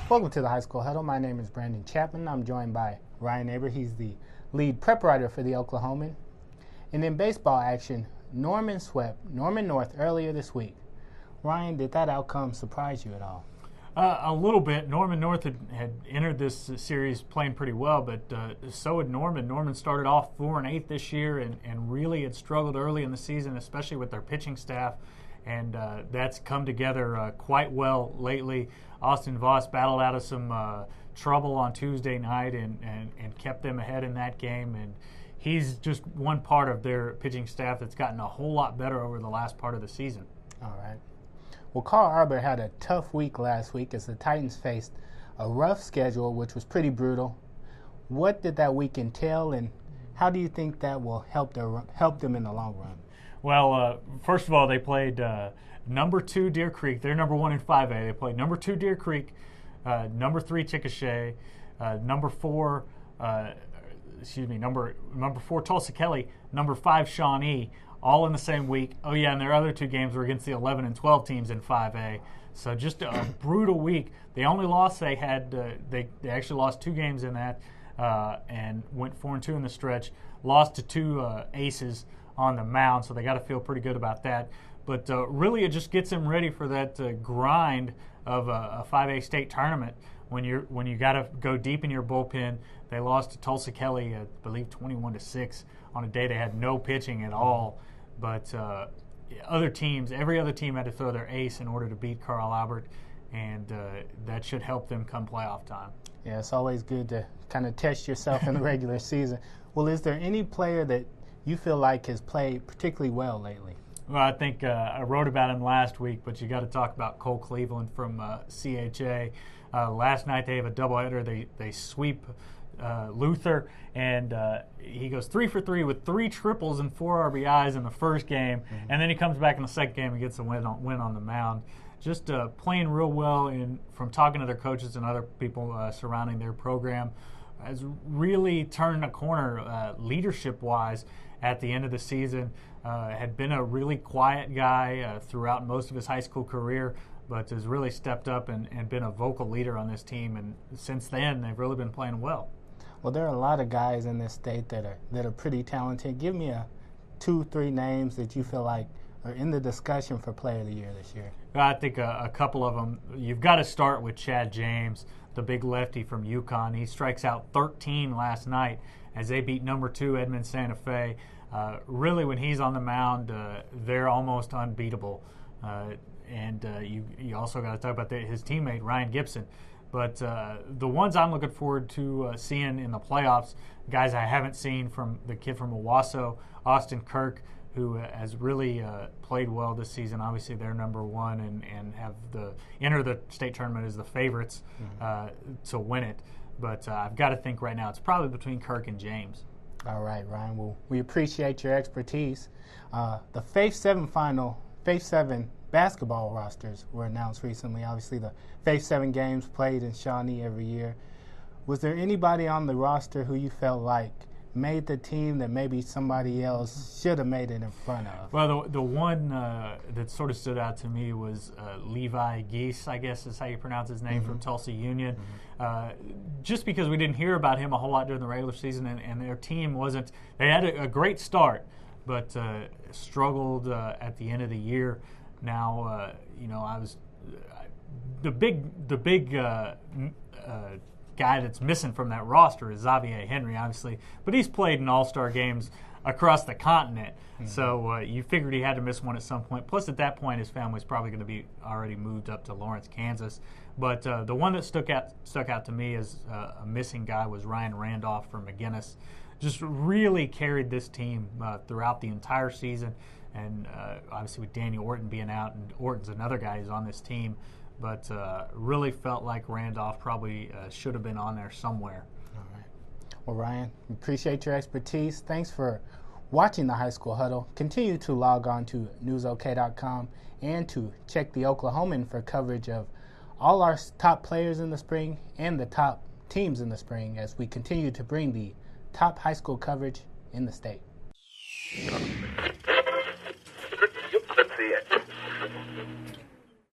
Welcome to the High School Huddle. My name is Brandon Chapman. I'm joined by Ryan Aber. He's the lead prep writer for the Oklahoman. And in baseball action, Norman swept Norman North earlier this week. Ryan, did that outcome surprise you at all? A little bit. Norman North had entered this series playing pretty well, but so had Norman. Norman started off 4-8 this year and really had struggled early in the season, especially with their pitching staff. And that's come together quite well lately. Austin Voss battled out of some trouble on Tuesday night and kept them ahead in that game. And he's just one part of their pitching staff that's gotten a whole lot better over the last part of the season. All right. Well, Carl Arbor had a tough week last week as the Titans faced a rough schedule, which was pretty brutal. What did that week entail, and how do you think that will help them in the long run? Well, first of all, they played number 2 Deer Creek. They're number 1 in 5A. They played number 2 Deer Creek, number 3 Chickasha, number 4 Tulsa Kelly, number 5 Shawnee, all in the same week. Oh yeah, and their other 2 games were against the 11 and 12 teams in 5A. So just a brutal week. The only loss they had, they actually lost 2 games in that and went 4-2 in the stretch. Lost to 2 aces on the mound, so they got to feel pretty good about that. But really, it just gets them ready for that grind of a 5A state tournament. When you got to go deep in your bullpen, they lost to Tulsa Kelly, I believe 21-6 on a day they had no pitching at all. But every other team had to throw their ace in order to beat Carl Albert, and that should help them come playoff time. Yeah, it's always good to kind of test yourself in the regular season. Well, is there any player that you feel like has played particularly well lately? Well, I think I wrote about him last week, but you got to talk about Cole Cleveland from CHA. Last night they have a doubleheader. They sweep Luther, and he goes 3 for 3 with 3 triples and 4 RBIs in the first game, and then he comes back in the second game and gets a win on the mound. Just playing real well, from talking to their coaches and other people surrounding their program, has really turned a corner leadership-wise at the end of the season. Had been a really quiet guy throughout most of his high school career, but has really stepped up and been a vocal leader on this team. And since then, they've really been playing well. Well, there are a lot of guys in this state that are pretty talented. Give me 2-3 names that you feel like are in the discussion for Player of the Year this year. I think a couple of them. You've got to start with Chad James, the big lefty from UConn. He strikes out 13 last night as they beat number 2 Edmond Santa Fe. Really, when he's on the mound, they're almost unbeatable. And you also got to talk about his teammate, Ryan Gibson. But the ones I'm looking forward to seeing in the playoffs, guys I haven't seen, from the kid from Owasso, Austin Kirk, who has really played well this season. Obviously, they're number 1 and have enter the state tournament as the favorites to win it. But I've got to think right now it's probably between Kirk and James. All right, Ryan. Well, we appreciate your expertise. The Faith 7 basketball rosters were announced recently. Obviously, the Faith 7 games played in Shawnee every year. Was there anybody on the roster who you felt like made the team that maybe somebody else should have made it in front of? Well, the one that sort of stood out to me was Levi Geese, I guess is how you pronounce his name, from Tulsa Union. Just because we didn't hear about him a whole lot during the regular season, and their team wasn't – they had a great start, but struggled at the end of the year. Now, I was the big guy that's missing from that roster is Xavier Henry, obviously, but he's played in all-star games across the continent, so you figured he had to miss one at some point. Plus, at that point, his family's probably going to be already moved up to Lawrence, Kansas. But the one that stuck out to me as a missing guy was Ryan Randolph from McGinnis. Just really carried this team throughout the entire season, and obviously with Daniel Orton being out, and Orton's another guy who's on this team, but really felt like Randolph probably should have been on there somewhere. All right. Well, Ryan, we appreciate your expertise. Thanks for watching the High School Huddle. Continue to log on to newsok.com and to check the Oklahoman for coverage of all our top players in the spring and the top teams in the spring as we continue to bring the top high school coverage in the state. Let's see it.